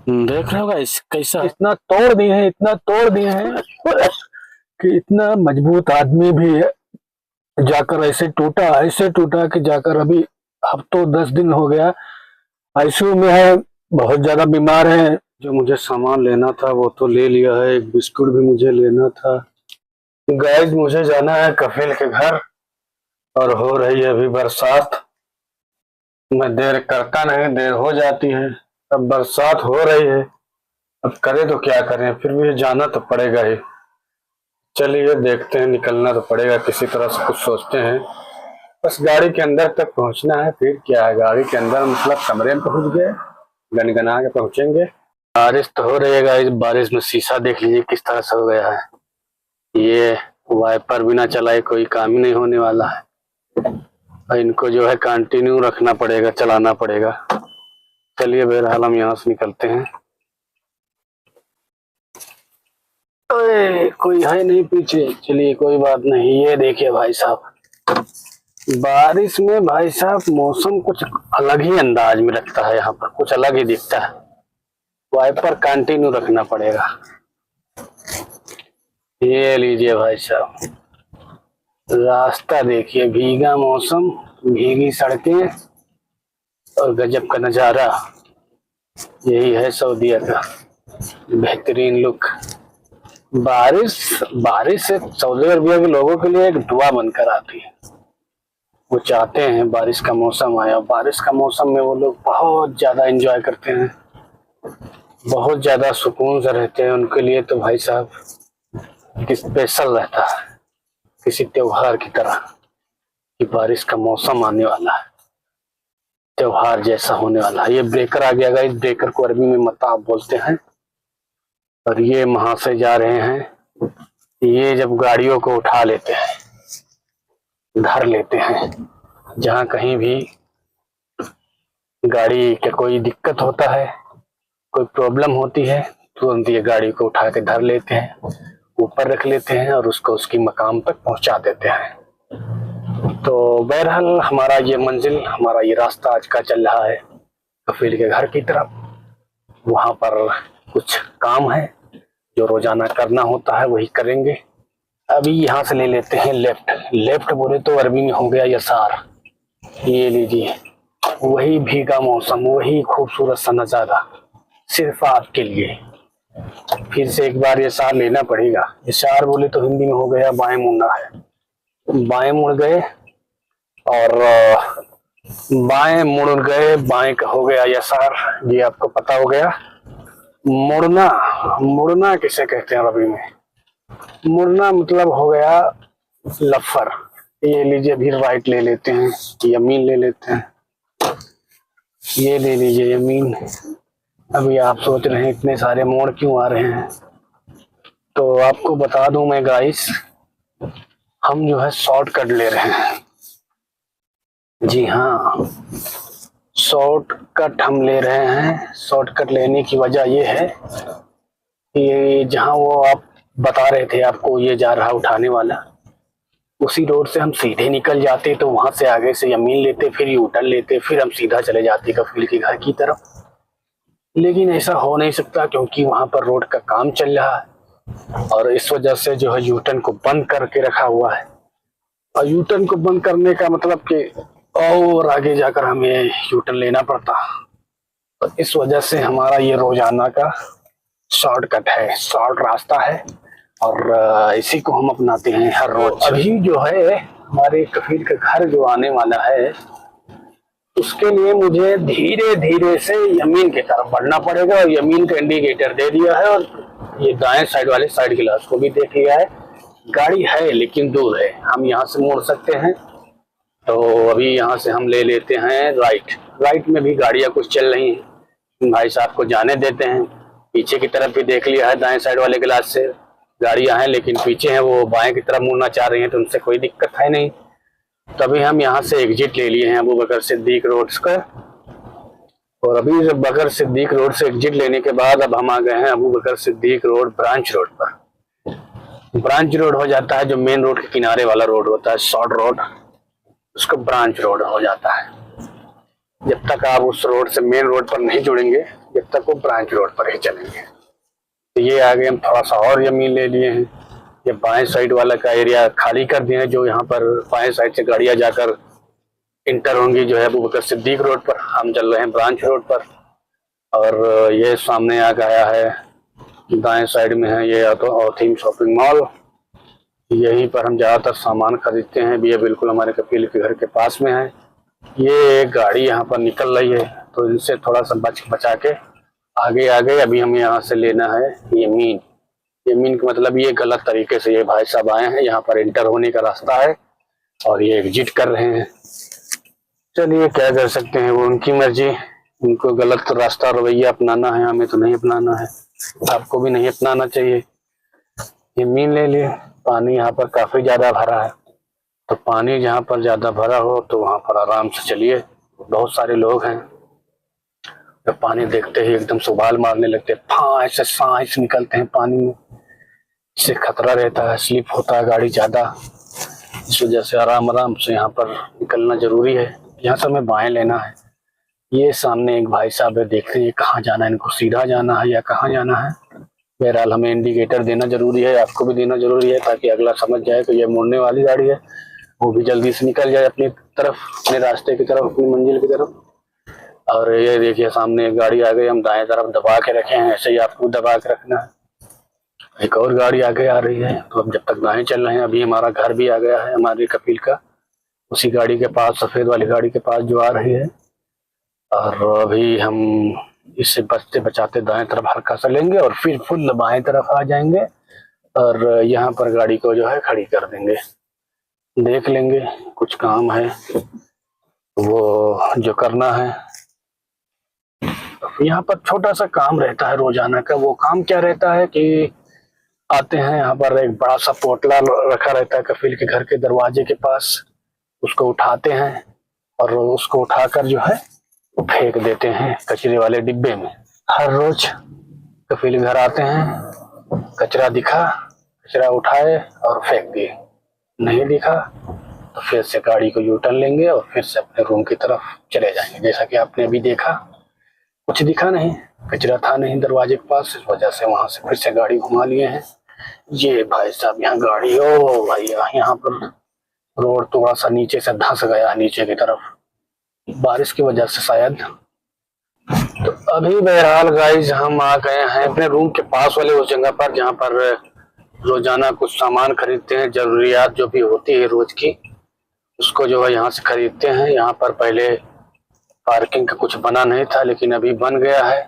देख रहे हो गाइस कैसा। इतना तोड़ दिए हैं, इतना तोड़ दिए हैं कि इतना मजबूत आदमी भी है जाकर ऐसे टूटा कि जाकर अभी अब तो 10 दिन हो गया आईसीयू में है। बहुत ज्यादा बीमार है। जो मुझे सामान लेना था वो तो ले लिया है, एक बिस्कुट भी मुझे लेना था। गाइस मुझे जाना है कफिल के घर और हो रही है अभी बरसात। मैं देर करता नहीं, देर हो जाती है। अब बरसात हो रही है, अब करे तो क्या करें, फिर भी जाना तो पड़ेगा ही। चलिए देखते हैं, निकलना तो पड़ेगा किसी तरह से, कुछ सोचते हैं। बस गाड़ी के अंदर तक पहुंचना है, फिर क्या है, गाड़ी के अंदर मतलब कमरे में पहुंच गए, गनगना के पहुंचेंगे। बारिश तो हो रही है, इस बारिश में शीशा देख लीजिए किस तरह से हो गया है। ये वाइपर बिना चलाए कोई काम ही नहीं होने वाला है, और इनको जो है कंटिन्यू रखना पड़ेगा, चलाना पड़ेगा। चलिए बहरहाल हम यहाँ से निकलते हैं। कोई है नहीं पीछे, चलिए कोई बात नहीं। ये देखिए भाई साहब, बारिश में भाई साहब मौसम कुछ अलग ही अंदाज में रखता है, यहाँ पर कुछ अलग ही दिखता है। वाइपर कंटिन्यू रखना पड़ेगा। ये लीजिए भाई साहब, रास्ता देखिए, भीगा मौसम, भीगी सड़कें और गजब का नजारा। यही है सऊदीया का बेहतरीन लुक। बारिश बारिश से सऊदी अरबिया के लोगों के लिए एक दुआ बनकर आती है। वो चाहते हैं बारिश का मौसम आया, और बारिश का मौसम में वो लोग बहुत ज्यादा एंजॉय करते हैं, बहुत ज्यादा सुकून से रहते हैं। उनके लिए तो भाई साहब स्पेशल रहता है, किसी त्योहार की तरह कि बारिश का मौसम आने वाला है, त्योहार जैसा होने वाला है। ये ब्रेकर आ गया, इस ब्रेकर को अरबी में मताब बोलते हैं। और ये वहां से जा रहे हैं, ये जब गाड़ियों को उठा लेते हैं, धर लेते हैं, जहां कहीं भी गाड़ी का कोई दिक्कत होता है, कोई प्रॉब्लम होती है, तुरंत ये गाड़ी को उठा के धर लेते हैं, ऊपर रख लेते हैं और उसको उसकी मकाम तक पहुंचा देते हैं। तो बहरहाल हमारा ये मंजिल, हमारा ये रास्ता आज का चल रहा है कफील के घर की तरफ। वहां पर कुछ काम है जो रोजाना करना होता है, वही करेंगे। अभी यहाँ से ले लेते हैं लेफ्ट। लेफ्ट बोले तो अरबी में हो गया यसार। ये लीजिए, वही भीगा मौसम, वही खूबसूरत सा नजारा सिर्फ आपके लिए। फिर से एक बार यसार लेना पड़ेगा। यसार बोले तो हिंदी में हो गया बाएं मुड़ना है। बाएं मुड़ गए और बाएं मुड़ गए, बाएं का हो गया यसार, ये आपको पता हो गया। मुड़ना, मुड़ना किसे कहते हैं अरबी में? मुड़ना मतलब हो गया लफर। ये लीजिए, भी राइट ले लेते हैं, यमीन ले लेते हैं। ये ले लीजिए यमीन। अभी आप सोच रहे हैं इतने सारे मोड़ क्यों आ रहे हैं, तो आपको बता दूं मैं गाइस, हम जो है शॉर्टकट ले रहे हैं। जी हाँ, शॉर्टकट हम ले रहे हैं। शॉर्टकट लेने की वजह ये है कि जहाँ वो आप बता रहे थे आपको ये जा रहा उठाने वाला, उसी रोड से हम सीधे निकल जाते तो वहां से आगे से यमीन लेते, फिर यू टर्न लेते, फिर हम सीधा चले जाते कफील के घर की तरफ। लेकिन ऐसा हो नहीं सकता क्योंकि वहां पर रोड का काम चल रहा है, और इस वजह से जो है यू टर्न को बंद करके रखा हुआ है। और यू टर्न को बंद करने का मतलब कि और आगे जाकर हमें यू टर्न लेना पड़ता। तो इस वजह से हमारा ये रोजाना का शॉर्टकट है, शॉर्ट रास्ता है, और इसी को हम अपनाते हैं हर रोज। अभी जो है हमारे कफील का घर जो आने वाला है, उसके लिए मुझे धीरे धीरे से यमीन की तरफ बढ़ना पड़ेगा। और यमीन का इंडिकेटर दे दिया है, और ये दाएं साइड वाले साइड गिलास को भी देख लिया है। गाड़ी है लेकिन दूर है, हम यहाँ से मोड़ सकते हैं। तो अभी यहाँ से हम ले लेते हैं राइट। राइट में भी गाड़ियाँ कुछ चल रही हैं, भाई साहब को जाने देते हैं। पीछे की तरफ भी देख लिया है, दाएं साइड वाले गिलास से गाड़ियां हैं, लेकिन पीछे हैं, वो बाएं की तरफ मुड़ना चाह रही हैं, तो उनसे कोई दिक्कत है नहीं। तभी हम यहाँ से एग्जिट ले लिए हैं अबू बकर सिद्दीक रोड का। और अभी जब बकर सिद्दीक रोड से एग्जिट लेने के बाद अब हम आ गए हैं अबू बकर सिद्दीक रोड ब्रांच रोड पर। ब्रांच रोड हो जाता है जो मेन रोड के किनारे वाला रोड होता है, शॉर्ट रोड, उसको ब्रांच रोड हो जाता है। जब तक आप उस रोड से मेन रोड पर नहीं जुड़ेंगे, जब तक वो ब्रांच रोड पर ही चलेंगे। तो ये आगे हम थोड़ा सा और जमीन ले लिए हैं। ये बाएं साइड वाला का एरिया खाली कर दिए हैं, जो यहाँ पर बाएं साइड से गाड़ियां जाकर इंटर होंगी जो है अबू बकर सिद्दीक रोड पर। हम चल रहे हैं ब्रांच रोड पर। और ये सामने आ गया है, दाएं साइड में है ये ऑथीम शॉपिंग मॉल। यहीं पर हम ज़्यादातर सामान खरीदते हैं। ये बिल्कुल हमारे कपिल के घर के पास में है। ये एक गाड़ी यहाँ पर निकल रही है, तो इनसे थोड़ा सा बचा के आगे अभी हमें यहाँ से लेना है यमीन। यमीन का मतलब ये गलत तरीके से ये भाई साहब आए हैं, यहाँ पर इंटर होने का रास्ता है और ये एग्जिट कर रहे हैं। चलिए क्या कर सकते हैं, वो उनकी मर्जी। उनको गलत रास्ता रवैया अपनाना है, हमें तो नहीं अपनाना है। आपको भी नहीं अपनाना चाहिए। यमीन ले लिए। पानी यहाँ पर काफी ज्यादा भरा है, तो पानी जहाँ पर ज्यादा भरा हो तो वहां पर आराम से चलिए। बहुत सारे लोग हैं, जब पानी देखते ही एकदम से उबाल मारने लगते हैं, ऐसे सांस निकलते हैं पानी में। इससे खतरा रहता है, स्लिप होता है गाड़ी ज्यादा। इस वजह से आराम से यहाँ पर निकलना जरूरी है। यहाँ से हमें बाएं लेना है। ये सामने एक भाई साहब है, देखते हैं कहाँ जाना है, इनको सीधा जाना है या कहाँ जाना है। बहरहाल हमें इंडिकेटर देना जरूरी है, आपको भी देना जरूरी है, ताकि अगला समझ जाए कि ये मुड़ने वाली गाड़ी है, वो भी जल्दी से निकल जाए अपनी तरफ, अपने रास्ते की तरफ, अपनी मंजिल की तरफ। और ये देखिए सामने एक गाड़ी आ गई, हम दाएं तरफ दबा के रखे हैं, ऐसे ही आपको दबा के रखना है। एक और गाड़ी आगे आ रही है, तो अब जब तक दाएं चल रहे हैं, अभी हमारा घर भी आ गया है हमारे कपिल का, उसी गाड़ी के पास, सफेद वाली गाड़ी के पास जो आ रही है। और अभी हम इससे बचते बचाते दाएं तरफ हल्का सा लेंगे और फिर फुल बाएं तरफ आ जाएंगे और यहाँ पर गाड़ी को जो है खड़ी कर देंगे। देख लेंगे, कुछ काम है वो जो करना है। यहाँ पर छोटा सा काम रहता है रोजाना का। वो काम क्या रहता है कि आते हैं, यहाँ पर एक बड़ा सा पोटला रखा रहता है कफील के घर के दरवाजे के पास, उसको उठाते हैं और उसको उठाकर जो है वो फेंक देते हैं कचरे वाले डिब्बे में। हर रोज कफील घर आते हैं, कचरा दिखा, कचरा उठाए और फेंक दिए, नहीं दिखा तो फिर से गाड़ी को यू टर्न लेंगे और फिर से अपने रूम की तरफ चले जाएंगे। जैसा कि आपने अभी देखा, कुछ दिखा नहीं, कचरा था नहीं दरवाजे के पास, इस वजह से वहां से फिर से गाड़ी घुमा लिए हैं। ये भाई साहब यहाँ गाड़ी, ओ भैया यहाँ पर रोड थोड़ा सा नीचे से धंस गया, नीचे की तरफ, बारिश की वजह से शायद। तो अभी बहरहाल गाइस हम आ गए हैं अपने रूम के पास वाले उस जगह पर जहाँ पर रोजाना कुछ सामान खरीदते हैं, जरूरियात जो भी होती है रोज की, उसको जो है यहाँ से खरीदते हैं। यहाँ पर पहले पार्किंग का कुछ बना नहीं था, लेकिन अभी बन गया है,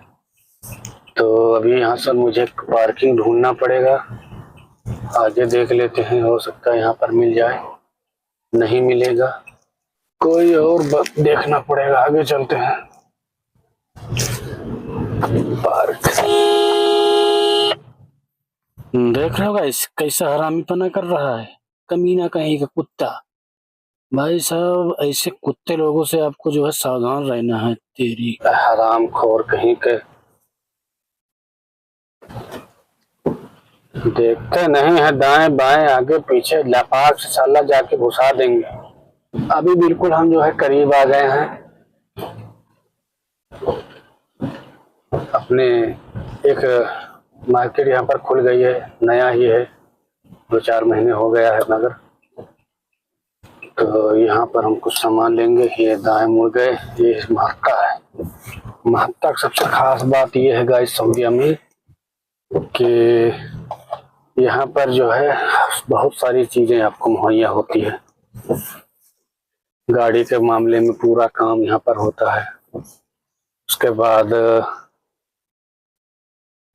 तो अभी यहाँ से मुझे पार्किंग ढूंढना पड़ेगा। आगे देख लेते हैं, हो सकता है यहाँ पर मिल जाए, नहीं मिलेगा कोई और देखना पड़ेगा। आगे चलते हैं। पार्क देख रहे हो गाइस कैसा हरामीपना कर रहा है, कमीना कहीं का कुत्ता। भाई साहब ऐसे कुत्ते लोगों से आपको जो है सावधान रहना है। तेरी हराम खोर कहीं के, देखते नहीं है दाएं बाएं आगे पीछे, लपाक से साला जाके घुसा देंगे। अभी बिल्कुल हम जो है करीब आ गए हैं अपने। एक मार्केट यहाँ पर खुल गई है, नया ही है, 2-4 महीने हो गया है मगर। तो यहाँ पर हम कुछ सामान लेंगे। ये दाएं मुड़ गए, ये महत्ता है। महत्ता की सबसे खास बात ये है गाइस सऊदीया में कि यहाँ पर जो है बहुत सारी चीजें आपको मुहैया होती है। गाड़ी के मामले में पूरा काम यहाँ पर होता है। उसके बाद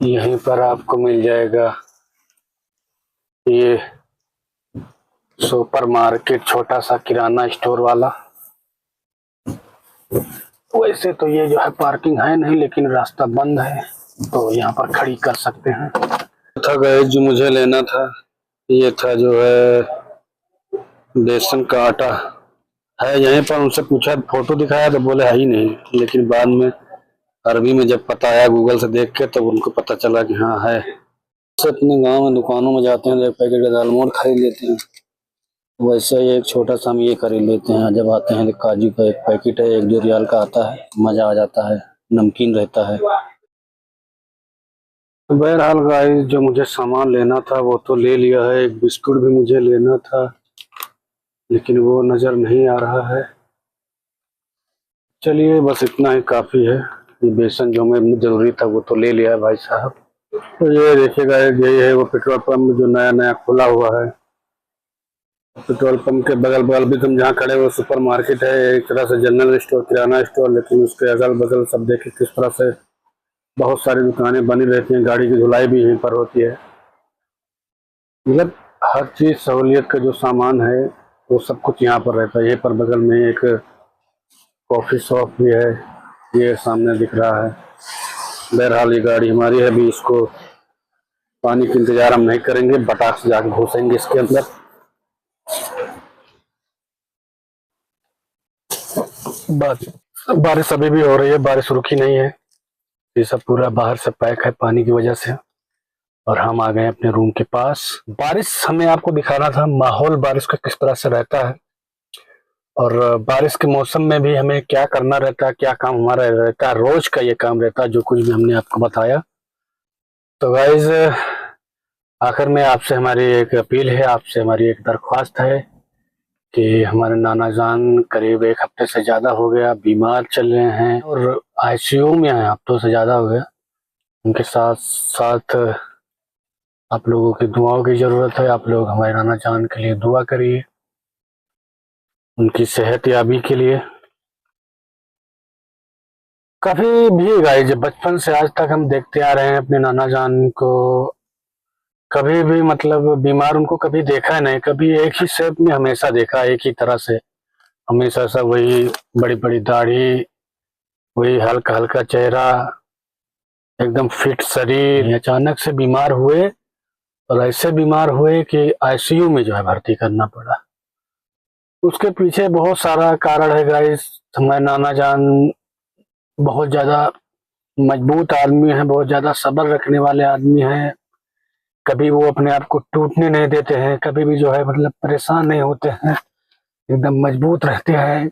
यहीं पर आपको मिल जाएगा ये सुपर मार्केट, छोटा सा किराना स्टोर वाला। वैसे तो ये जो है पार्किंग है नहीं, लेकिन रास्ता बंद है तो यहाँ पर खड़ी कर सकते हैं। था गए जो मुझे लेना था, ये था जो है बेसन का आटा है। यहीं पर उनसे पूछा, फोटो दिखाया तो बोले है ही नहीं, लेकिन बाद में अरबी में जब पता आया गूगल से देख के, तब उनको पता चला कि हाँ है। तो अपने गांव में दुकानों में जाते हैं, एक पैकेट दालमोट खरीद लेते हैं, वैसे ही एक छोटा सा हम ये खरीद लेते हैं। जब आते हैं तो काजू का एक पैकेट है, 1-2 रियाल का आता है, मजा आ जाता है, नमकीन रहता है। बहरहाल गाइस, जो मुझे सामान लेना था वो तो ले लिया है। एक बिस्कुट भी मुझे लेना था, लेकिन वो नज़र नहीं आ रहा है। चलिए, बस इतना ही काफ़ी है। ये बेसन जो हमें ज़रूरी था वो तो ले लिया है भाई साहब। तो ये देखिएगा, यही है वो पेट्रोल पंप जो नया नया खुला हुआ है। पेट्रोल पंप के बगल बगल भी तुम जहाँ खड़े हो सुपर मार्केट है, एक तरह से जनरल स्टोर, किराना स्टोर, लेकिन उसके अगल बगल सब देखे किस तरह से बहुत सारी दुकानें बनी रहती हैं। गाड़ी की धुलाई भी यहीं पर होती है। मतलब हर चीज़ सहूलियत का जो सामान है वो सब कुछ यहाँ पर रहता है। यहीं पर बगल में एक कॉफ़ी शॉप भी है, ये सामने दिख रहा है। बहरहाल ये गाड़ी हमारी है, अभी इसको पानी का इंतजार हम नहीं करेंगे, बटाक से जाके घुसेंगे इसके अंदर। बारिश अभी भी हो रही है, बारिश रुकी नहीं है। ये सब पूरा बाहर से पैक है पानी की वजह से। और हम आ गए अपने रूम के पास। बारिश हमें आपको दिखाना था, माहौल बारिश का किस तरह से रहता है और बारिश के मौसम में भी हमें क्या करना रहता है, क्या काम हमारा रहता है। रोज का ये काम रहता है जो कुछ भी हमने आपको बताया। तो गाइज, आखिर में आपसे हमारी एक अपील है, आपसे हमारी एक दरख्वास्त है कि हमारे नाना जान करीब एक हफ्ते से ज़्यादा हो गया बीमार चल रहे हैं और आईसीयू में हैं, हफ्तों से ज़्यादा हो गया। उनके साथ साथ आप लोगों की दुआओं की ज़रूरत है। आप लोग हमारे नाना जान के लिए दुआ करिए, उनकी सेहत याबी के लिए। कभी भी गाइस, बचपन से आज तक हम देखते आ रहे हैं अपने नाना जान को, कभी भी मतलब बीमार उनको कभी देखा नहीं। कभी एक ही शेप में हमेशा देखा, एक ही तरह से हमेशा सा, वही बड़ी बड़ी दाढ़ी, वही हल्का हल्का चेहरा, एकदम फिट शरीर। अचानक से बीमार हुए और ऐसे बीमार हुए कि आईसीयू में जो है भर्ती करना पड़ा। उसके पीछे बहुत सारा कारण है गाइस। हमारे नाना जान बहुत ज्यादा मजबूत आदमी हैं, बहुत ज्यादा सब्र रखने वाले आदमी हैं। कभी वो अपने आप को टूटने नहीं देते हैं, कभी भी जो है मतलब परेशान नहीं होते हैं, एकदम मजबूत रहते हैं।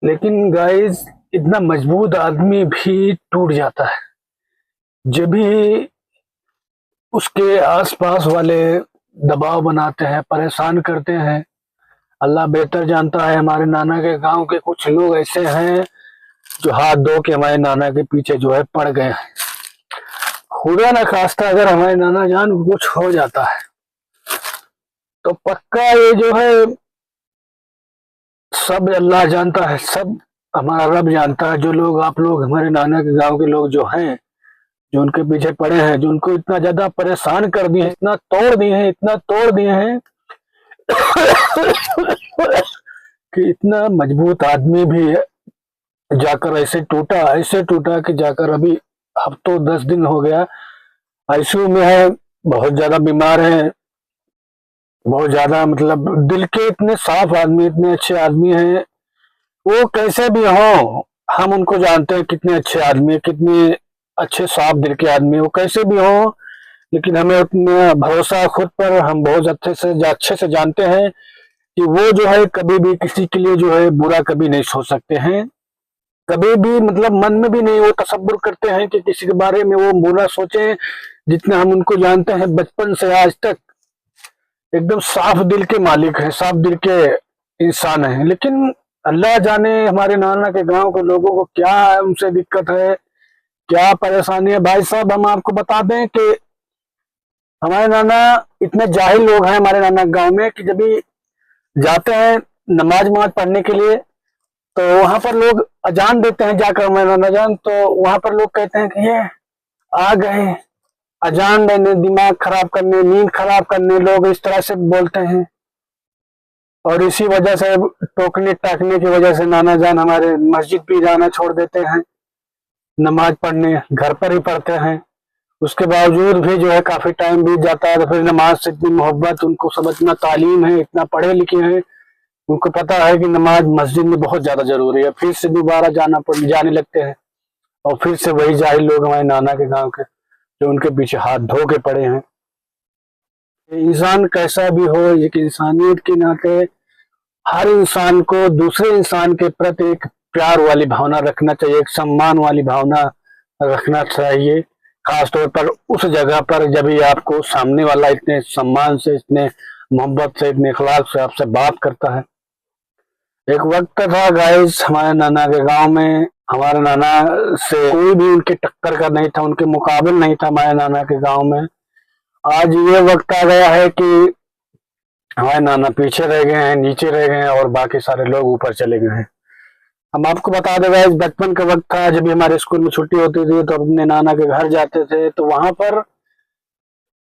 लेकिन गाइस, इतना मजबूत आदमी भी टूट जाता है जब भी उसके आसपास वाले दबाव बनाते हैं, परेशान करते हैं। अल्लाह बेहतर जानता है। हमारे नाना के गांव के कुछ लोग ऐसे हैं जो हाथ धो के हमारे नाना के पीछे जो है पड़ गए हैं। खुदा न खास्ता अगर हमारे नाना जान को कुछ हो जाता है तो पक्का ये जो है, सब अल्लाह जानता है, सब हमारा रब जानता है। जो लोग, आप लोग, हमारे नाना के गांव के लोग जो हैं, जो उनके पीछे पड़े हैं, जो उनको इतना ज्यादा परेशान कर दिए, इतना तोड़ दिए हैं, इतना तोड़ दिए हैं कि इतना मजबूत आदमी भी जाकर ऐसे टूटा कि जाकर अभी हफ्तों 10 दिन हो गया आईसीयू में है। बहुत ज्यादा बीमार है, बहुत ज्यादा मतलब दिल के इतने साफ आदमी, इतने अच्छे आदमी हैं। वो कैसे भी हो, हम उनको जानते हैं कितने अच्छे आदमी, कितने अच्छे साफ दिल के आदमी, वो कैसे भी हो। लेकिन हमें उतना भरोसा है खुद पर, हम बहुत अच्छे से जानते हैं कि वो जो है कभी भी किसी के लिए जो है बुरा कभी नहीं सोच सकते हैं। कभी भी मतलब मन में भी नहीं वो तसव्वुर करते हैं कि किसी के बारे में वो बुरा सोचे। जितना हम उनको जानते हैं बचपन से आज तक, एकदम साफ दिल के मालिक हैं, साफ दिल के इंसान हैं। लेकिन अल्लाह जाने हमारे नाना के गांव के लोगों को क्या है, उनसे दिक्कत है, क्या परेशानी है। भाई साहब, हम आपको बता दें कि हमारे नाना इतने जाहिल लोग हैं हमारे नाना गांव में कि जब भी जाते हैं नमाज पढ़ने के लिए तो वहां पर लोग अजान देते हैं जाकर हमारे नाना जान, तो वहां पर लोग कहते हैं कि ये आ गए अजान देने, दिमाग खराब करने, नींद खराब करने, लोग इस तरह से बोलते हैं। और इसी वजह से, टोकने टाकने की वजह से नाना जान हमारे मस्जिद भी जाना छोड़ देते हैं, नमाज पढ़ने घर पर ही पढ़ते हैं। उसके बावजूद भी जो है काफी टाइम बीत जाता है तो फिर नमाज से इतनी मोहब्बत, उनको सब इतना तालीम है, इतना पढ़े लिखे हैं, उनको पता है कि नमाज मस्जिद में बहुत ज्यादा जरूरी है। फिर से दोबारा जाने लगते हैं और फिर से वही जाहिल लोग हमारे नाना के गांव के जो उनके पीछे हाथ धो के पड़े हैं। इंसान कैसा भी हो, एक इंसानियत के नाते हर इंसान को दूसरे इंसान के प्रति एक प्यार वाली भावना रखना चाहिए, एक सम्मान वाली भावना रखना चाहिए। खास तौर पर उस जगह पर जब भी आपको सामने वाला इतने सम्मान से, इतने मोहब्बत से, इतने इखलास से आपसे बात करता है। एक वक्त था गाइस हमारे नाना के गांव में, हमारे नाना से कोई भी उनके टक्कर का नहीं था, उनके मुकाबिल नहीं था हमारे नाना के गांव में। आज ये वक्त आ गया है कि हमारे नाना पीछे रह गए हैं, नीचे रह गए हैं और बाकी सारे लोग ऊपर चले गए हैं। हम आपको बता दें गाइस, बचपन का वक्त था जब भी हमारे स्कूल में छुट्टी होती थी तो अपने नाना के घर जाते थे, तो वहां पर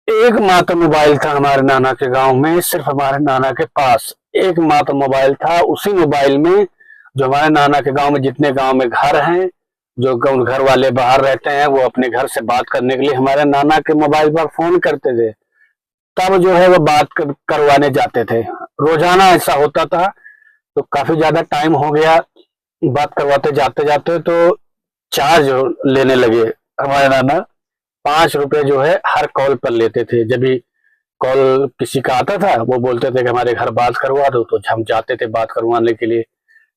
एकमात्र मोबाइल था हमारे नाना के गांव में। सिर्फ हमारे नाना के पास एकमात्र मोबाइल था। उसी मोबाइल में जो हमारे नाना के गांव में जितने गांव में घर हैं, जो घर वाले बाहर रहते हैं, वो अपने घर से बात करने के लिए हमारे नाना के मोबाइल पर फोन करते थे। तब जो है वो बात करवाने जाते थे। रोजाना ऐसा होता था। तो काफी ज्यादा टाइम हो गया बात करवाते जाते जाते, तो चार्ज लेने लगे हमारे नाना। 5 रुपए जो है हर कॉल पर लेते थे। जब भी कॉल किसी का आता था वो बोलते थे कि हमारे घर बात करवा दो, तो हम जाते थे बात करवाने के लिए।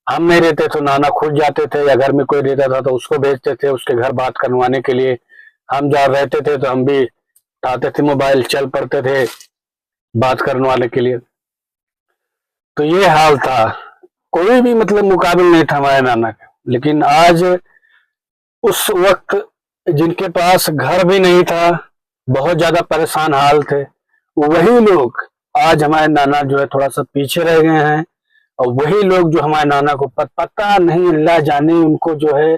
हम नहीं रहते तो नाना खुद जाते थे, या घर में कोई रहता था तो उसको भेजते थे उसके घर बात करवाने के लिए। हम जहाँ रहते थे तो हम भी उठाते थे मोबाइल, चल पड़ते थे बात करवाने के लिए। तो ये हाल था। कोई भी मतलब मुकाबिल नहीं था हमारे नाना का। लेकिन आज उस वक्त जिनके पास घर भी नहीं था, बहुत ज्यादा परेशान हाल थे, वही लोग आज हमारे नाना जो है थोड़ा सा पीछे रह गए हैं। और वही लोग जो हमारे नाना को पता नहीं, अल्लाह जाने उनको जो है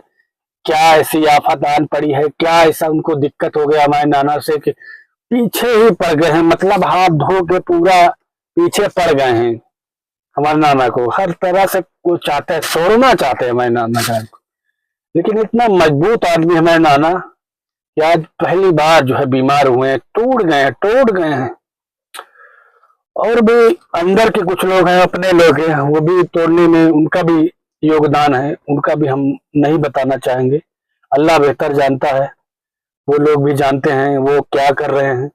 क्या ऐसी आफत आन पड़ी है, क्या ऐसा उनको दिक्कत हो गया हमारे नाना से कि पीछे ही पड़ गए हैं। मतलब हाथ धो के पूरा पीछे पड़ गए हैं। हमारे नाना को हर तरह से वो चाहते हैं, छोड़ना चाहते हैं हमारे नाना का। लेकिन इतना मजबूत आदमी हमारे नाना कि आज पहली बार जो है बीमार हुए हैं, टूट गए हैं। और भी अंदर के कुछ लोग हैं, अपने लोग हैं, वो भी तोड़ने में उनका भी योगदान है। उनका भी हम नहीं बताना चाहेंगे, अल्लाह बेहतर जानता है। वो लोग भी जानते हैं वो क्या कर रहे हैं।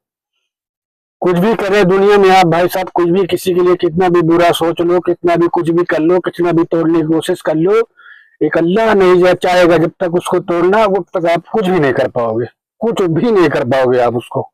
कुछ भी करे दुनिया में आप भाई साहब, कुछ भी किसी के लिए कितना भी बुरा सोच लो, कितना भी कुछ भी कर लो, कितना भी तोड़ने की कोशिश कर लो, एक अल्लाह नहीं चाहेगा जब तक उसको तोड़ना, वो तक आप कुछ भी नहीं कर पाओगे, कुछ भी नहीं कर पाओगे आप उसको।